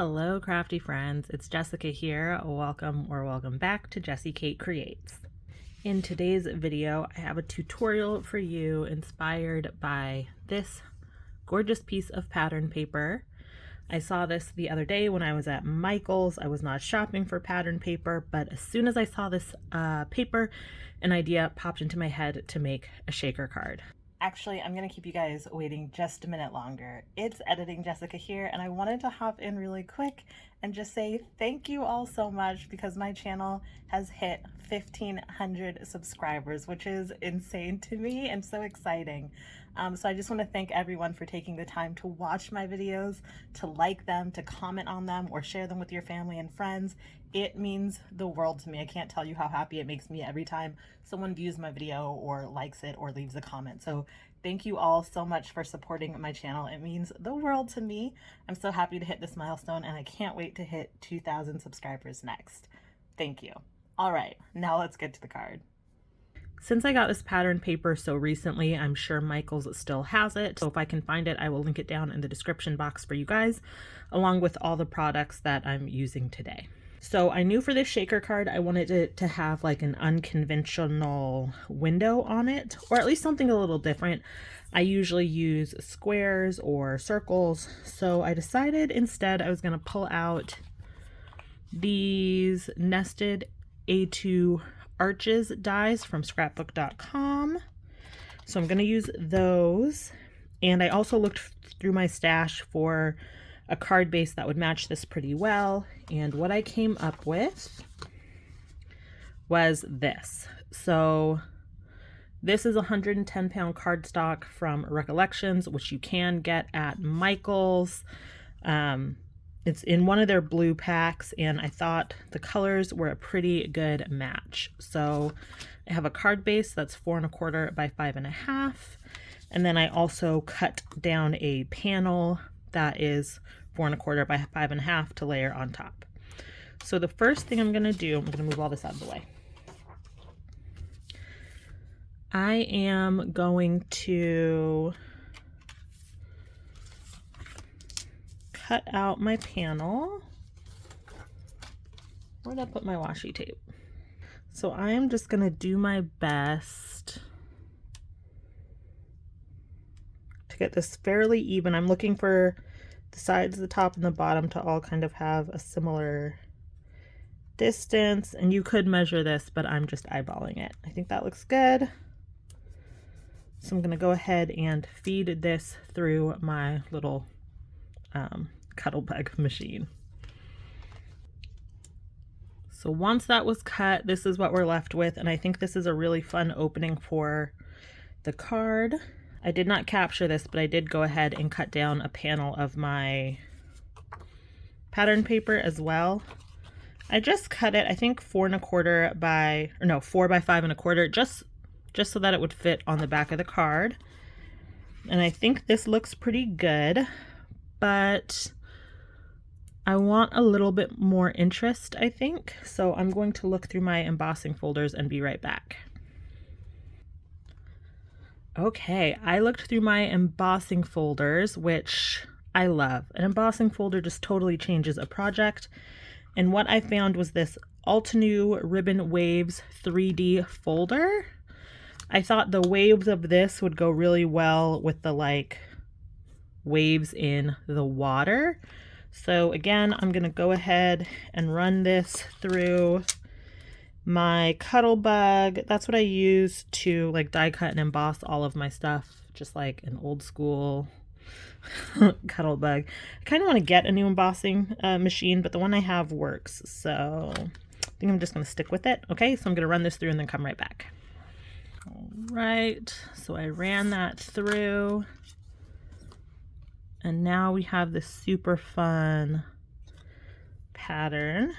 Hello crafty friends, it's Jessica here. Welcome back to Jessie Kate Creates. In today's video, I have a tutorial for you inspired by this gorgeous piece of pattern paper. I saw this the other day when I was at Michael's. I was not shopping for pattern paper, but as soon as I saw this paper, an idea popped into my head to make a shaker card. Actually, I'm going to keep you guys waiting just a minute longer. It's Editing Jessica here, and I wanted to hop in really quick and just say thank you all so much because my channel has hit 1,500 subscribers, which is insane to me and so exciting. So I just want to thank everyone for taking the time to watch my videos, to like them, to comment on them, or share them with your family and friends. It means the world to me. I can't tell you how happy it makes me every time someone views my video or likes it or leaves a comment. So thank you all so much for supporting my channel. It means the world to me. I'm so happy to hit this milestone, and I can't wait to hit 2,000 subscribers next. Thank you. All right, now let's get to the card. Since I got this pattern paper so recently, I'm sure Michael's still has it. So if I can find it, I will link it down in the description box for you guys, along with all the products that I'm using today. So I knew for this shaker card, I wanted it to have like an unconventional window on it, or at least something a little different. I usually use squares or circles. So I decided instead I was going to pull out these nested A2 arches dies from scrapbook.com. So I'm going to use those. And I also looked through my stash for a card base that would match this pretty well. And what I came up with was this. So this is 110-pound cardstock from Recollections, which you can get at Michael's. It's in one of their blue packs, and I thought the colors were a pretty good match. So I have a card base that's 4 1/4 by 5 1/2, and then I also cut down a panel that is 4 1/4 by 5 1/2 to layer on top. So the first thing I'm going to do, I'm going to move all this out of the way. I am going to cut out my panel. Where did I put my washi tape? So I am just going to do my best to get this fairly even. I'm looking for the sides, the top, and the bottom to all kind of have a similar distance. And you could measure this, but I'm just eyeballing it. I think that looks good. So I'm going to go ahead and feed this through my little Cuttlebug machine. So once that was cut, this is what we're left with, and I think this is a really fun opening for the card. I did not capture this, but I did go ahead and cut down a panel of my pattern paper as well. I just cut it, I think 4 1/4 by, or no, 4 by 5 1/4, just so that it would fit on the back of the card. And I think this looks pretty good, but I want a little bit more interest, I think. So I'm going to look through my embossing folders and be right back. Okay, I looked through my embossing folders, which I love. An embossing folder just totally changes a project. And what I found was this Altenew Ribbon Waves 3D folder. I thought the waves of this would go really well with the like waves in the water. So again, I'm going to go ahead and run this through my Cuttlebug. That's what I use to like die cut and emboss all of my stuff, just like an old school Cuttlebug. I kind of want to get a new embossing machine, but the one I have works. So I think I'm just going to stick with it. Okay, so I'm going to run this through and then come right back. All right, so I ran that through. And now we have this super fun pattern.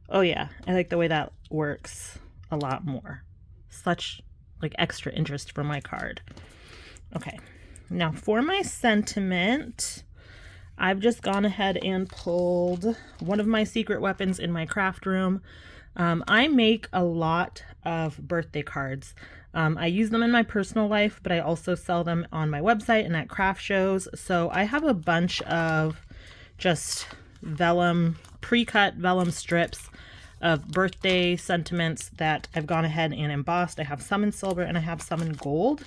Oh yeah, I like the way that works a lot more. Such like extra interest for my card. Okay, now for my sentiment, I've just gone ahead and pulled one of my secret weapons in my craft room. I make a lot of birthday cards. I use them in my personal life, but I also sell them on my website and at craft shows. So I have a bunch of just vellum, pre-cut vellum strips of birthday sentiments that I've gone ahead and embossed. I have some in silver and I have some in gold.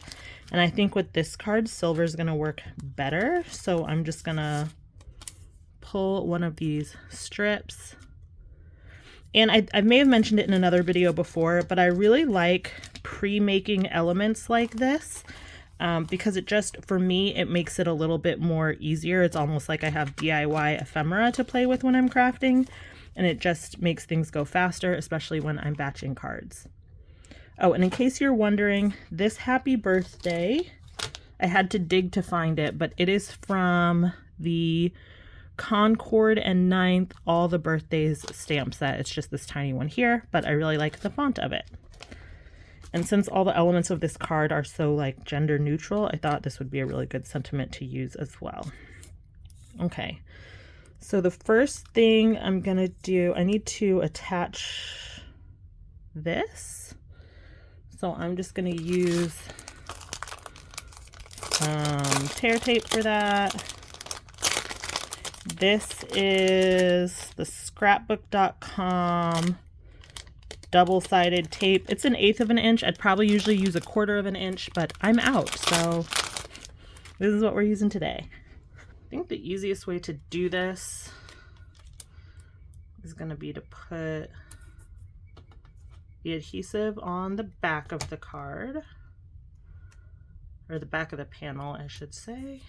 And I think with this card, silver is going to work better. So I'm just going to pull one of these strips. And I may have mentioned it in another video before, but I really like pre-making elements like this because it just, for me, it makes it a little bit more easier. It's almost like I have DIY ephemera to play with when I'm crafting, and it just makes things go faster, especially when I'm batching cards. Oh, and in case you're wondering, this happy birthday, I had to dig to find it, but it is from the Concord and 9th All the Birthdays stamp set. It's just this tiny one here, but I really like the font of it. And since all the elements of this card are so like gender neutral, I thought this would be a really good sentiment to use as well. Okay, so the first thing I'm gonna do, I need to attach this. So I'm just gonna use tear tape for that. This is the scrapbook.com double-sided tape. It's 1/8 of an inch. I'd probably usually use 1/4 of an inch, but I'm out, so this is what we're using today. I think the easiest way to do this is going to be to put the adhesive on the back of the card, or the back of the panel, I should say.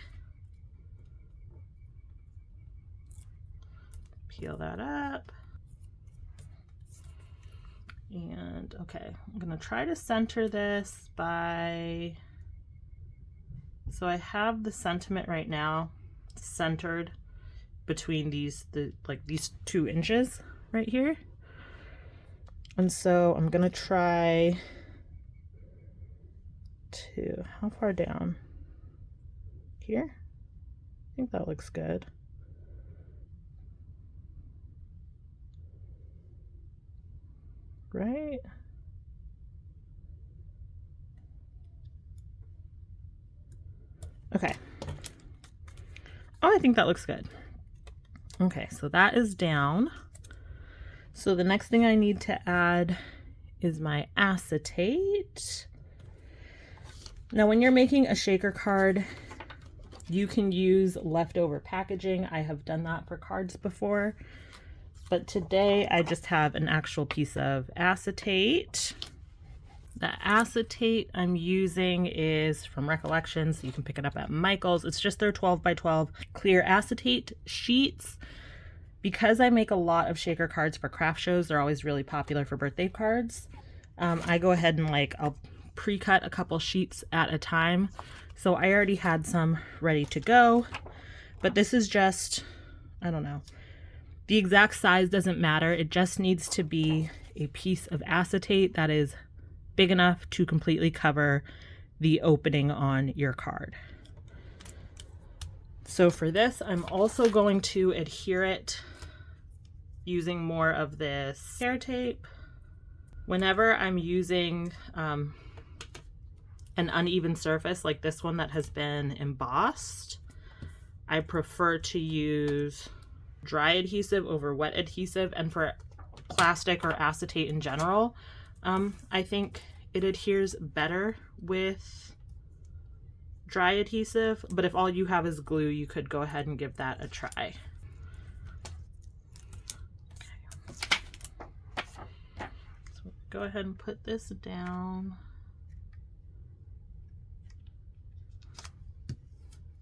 Peel that up. And okay, I'm gonna try to center this by, so I have the sentiment right now centered between these, these 2 inches right here. And so I'm gonna try to, how far down? Here? I think that looks good. Right? Okay. Oh, I think that looks good. Okay, so that is down. So the next thing I need to add is my acetate. Now, when you're making a shaker card, you can use leftover packaging. I have done that for cards before. But today I just have an actual piece of acetate. The acetate I'm using is from Recollections. You can pick it up at Michael's. It's just their 12 by 12 clear acetate sheets. Because I make a lot of shaker cards for craft shows, they're always really popular for birthday cards. I go ahead and I'll pre-cut a couple sheets at a time. So I already had some ready to go, but this is just, I don't know. The exact size doesn't matter. It just needs to be a piece of acetate that is big enough to completely cover the opening on your card. So for this, I'm also going to adhere it using more of this tear tape. Whenever I'm using an uneven surface like this one that has been embossed, I prefer to use dry adhesive over wet adhesive. And for plastic or acetate in general, I think it adheres better with dry adhesive, but if all you have is glue, you could go ahead and give that a try. Okay. So go ahead and put this down.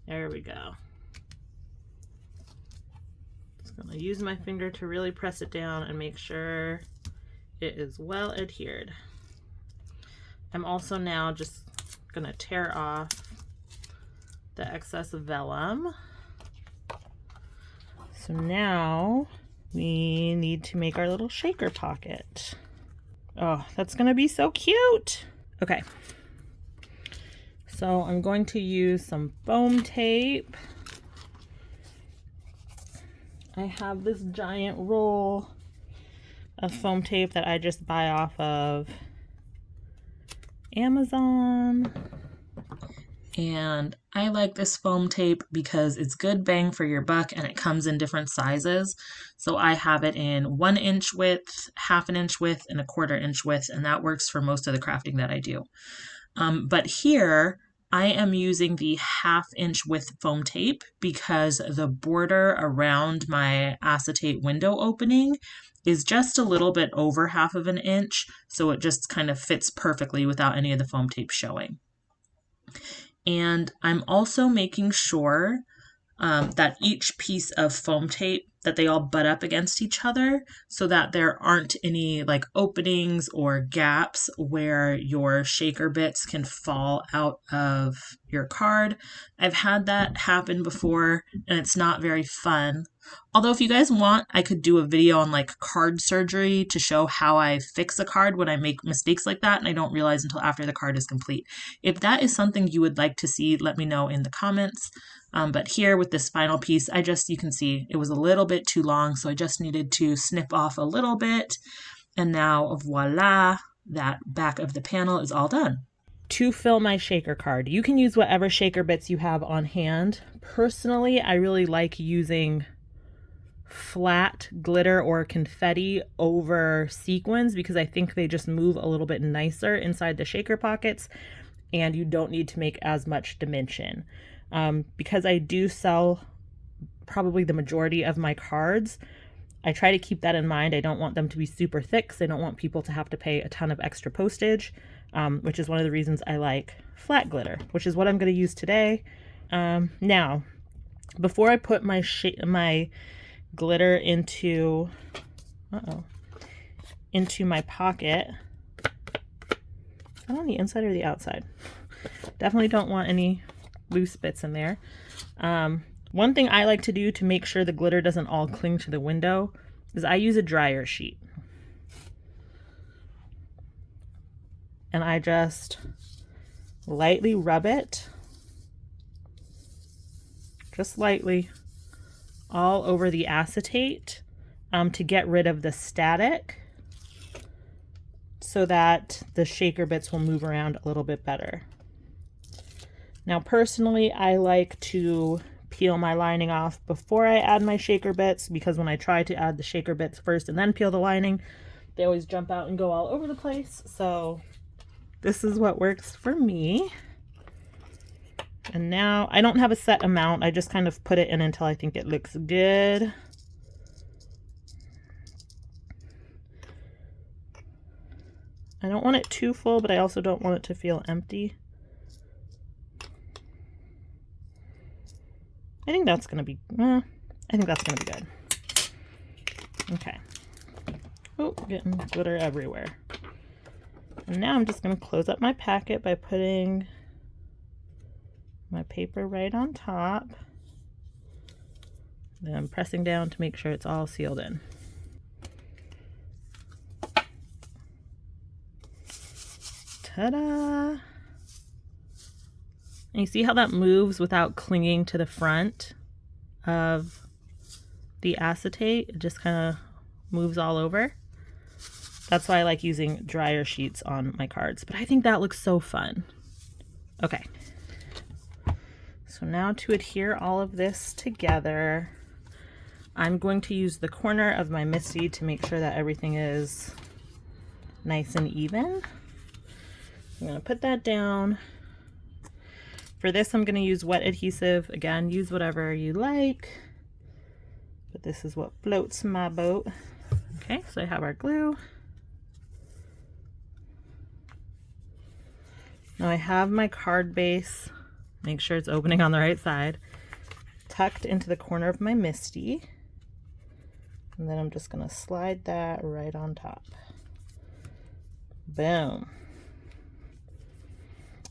There we go. I'm going to use my finger to really press it down and make sure it is well adhered. I'm also now just going to tear off the excess vellum. So now we need to make our little shaker pocket. Oh, that's going to be so cute. Okay. So I'm going to use some foam tape. I have this giant roll of foam tape that I just buy off of Amazon. And I like this foam tape because it's good bang for your buck and it comes in different sizes. So I have it in 1 inch width, 1/2 inch width, and 1/4 inch width, and that works for most of the crafting that I do. But here I am using the 1/2 inch width foam tape because the border around my acetate window opening is just a little bit over 1/2 inch, so it just kind of fits perfectly without any of the foam tape showing. And I'm also making sure that each piece of foam tape, that they all butt up against each other so that there aren't any like openings or gaps where your shaker bits can fall out of your card. I've had that happen before and it's not very fun. Although if you guys want, I could do a video on like card surgery to show how I fix a card when I make mistakes like that and I don't realize until after the card is complete. If that is something you would like to see, let me know in the comments. But here with this final piece, you can see it was a little bit too long, so I just needed to snip off a little bit. And now voila, that back of the panel is all done. To fill my shaker card, you can use whatever shaker bits you have on hand. Personally, I really like using flat glitter or confetti over sequins because I think they just move a little bit nicer inside the shaker pockets and you don't need to make as much dimension. Because I do sell probably the majority of my cards, I try to keep that in mind. I don't want them to be super thick, so I don't want people to have to pay a ton of extra postage, which is one of the reasons I like flat glitter, which is what I'm going to use today. Now, before I put my glitter into my pocket, is that on the inside or the outside? Definitely don't want any loose bits in there. One thing I like to do to make sure the glitter doesn't all cling to the window is I use a dryer sheet. And I just lightly rub it, just lightly, all over the acetate to get rid of the static so that the shaker bits will move around a little bit better. Now personally, I like to peel my lining off before I add my shaker bits because when I try to add the shaker bits first and then peel the lining, they always jump out and go all over the place. So this is what works for me. And now I don't have a set amount. I just kind of put it in until I think it looks good. I don't want it too full, but I also don't want it to feel empty. I think that's gonna be, I think that's gonna be good. Okay. Oh, getting glitter everywhere. And now I'm just gonna close up my packet by putting my paper right on top. Then I'm pressing down to make sure it's all sealed in. Ta-da! And you see how that moves without clinging to the front of the acetate? It just kind of moves all over. That's why I like using dryer sheets on my cards. But I think that looks so fun. Okay. So now to adhere all of this together, I'm going to use the corner of my MISTI to make sure that everything is nice and even. I'm going to put that down. For this, I'm going to use wet adhesive. Again, use whatever you like, but this is what floats my boat. Okay, so I have our glue. Now I have my card base, make sure it's opening on the right side, tucked into the corner of my MISTI. And then I'm just going to slide that right on top. Boom.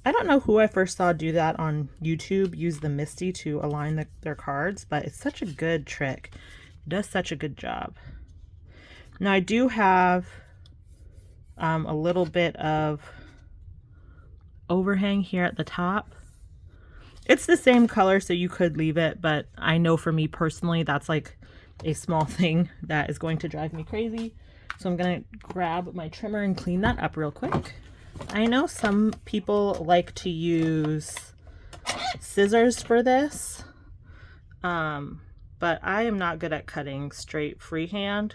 I don't know who I first saw do that on YouTube, use the MISTI to align their cards, but it's such a good trick. It does such a good job. Now I do have a little bit of overhang here at the top. It's the same color, so you could leave it, but I know for me personally, that's like a small thing that is going to drive me crazy. So I'm gonna grab my trimmer and clean that up real quick. I know some people like to use scissors for this, but I am not good at cutting straight freehand.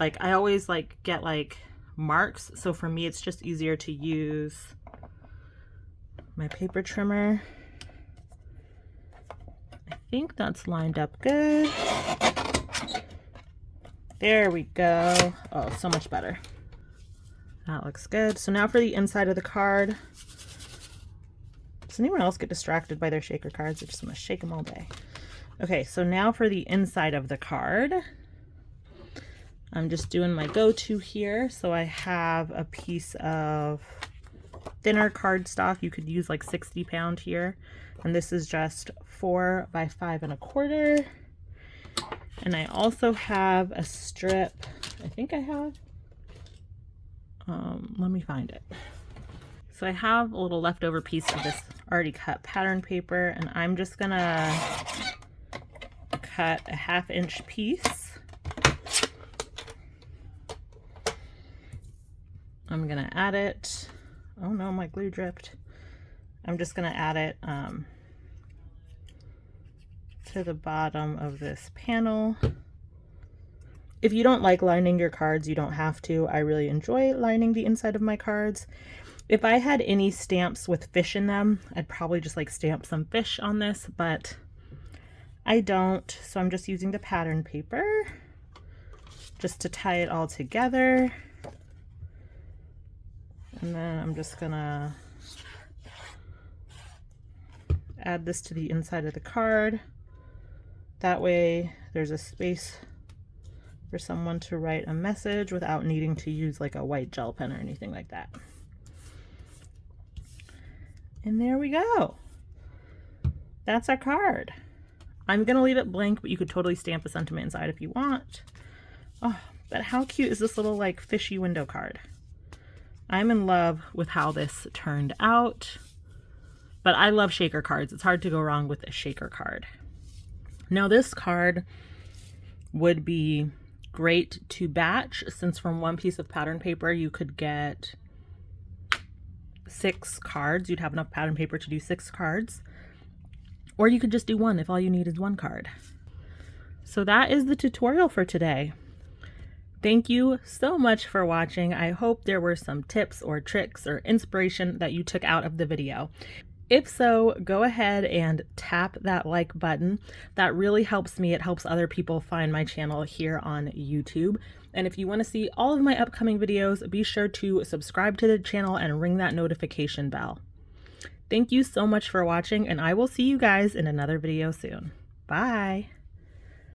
Like I always like get like marks, so for me it's just easier to use my paper trimmer. I think that's lined up good. There we go. Oh, so much better. That looks good. So now for the inside of the card. Does anyone else get distracted by their shaker cards? I just want to shake them all day. Okay, so now for the inside of the card. I'm just doing my go-to here. So I have a piece of thinner cardstock. You could use like 60 pound here. And this is just 4 by 5 1/4. And I also have a strip. I think I have. Let me find it. So I have a little leftover piece of this already cut pattern paper, and I'm just gonna cut a 1/2 inch piece. I'm gonna add it. Oh no, my glue dripped. I'm just gonna add it to the bottom of this panel. If you don't like lining your cards, you don't have to. I really enjoy lining the inside of my cards. If I had any stamps with fish in them, I'd probably just like stamp some fish on this, but I don't. So I'm just using the pattern paper just to tie it all together. And then I'm just gonna add this to the inside of the card. That way there's a space for someone to write a message without needing to use like a white gel pen or anything like that. And there we go. That's our card. I'm gonna leave it blank, but you could totally stamp a sentiment inside if you want. Oh, but how cute is this little like fishy window card? I'm in love with how this turned out, but I love shaker cards. It's hard to go wrong with a shaker card. Now this card would be great to batch, since from one piece of pattern paper you could get 6 cards. You'd have enough pattern paper to do 6 cards, or you could just do 1 if all you need is 1 card. So that is the tutorial for today. Thank you so much for watching. I hope there were some tips or tricks or inspiration that you took out of the video. If so, go ahead and tap that like button. That really helps me. It helps other people find my channel here on YouTube. And if you want to see all of my upcoming videos, be sure to subscribe to the channel and ring that notification bell. Thank you so much for watching, and I will see you guys in another video soon. Bye.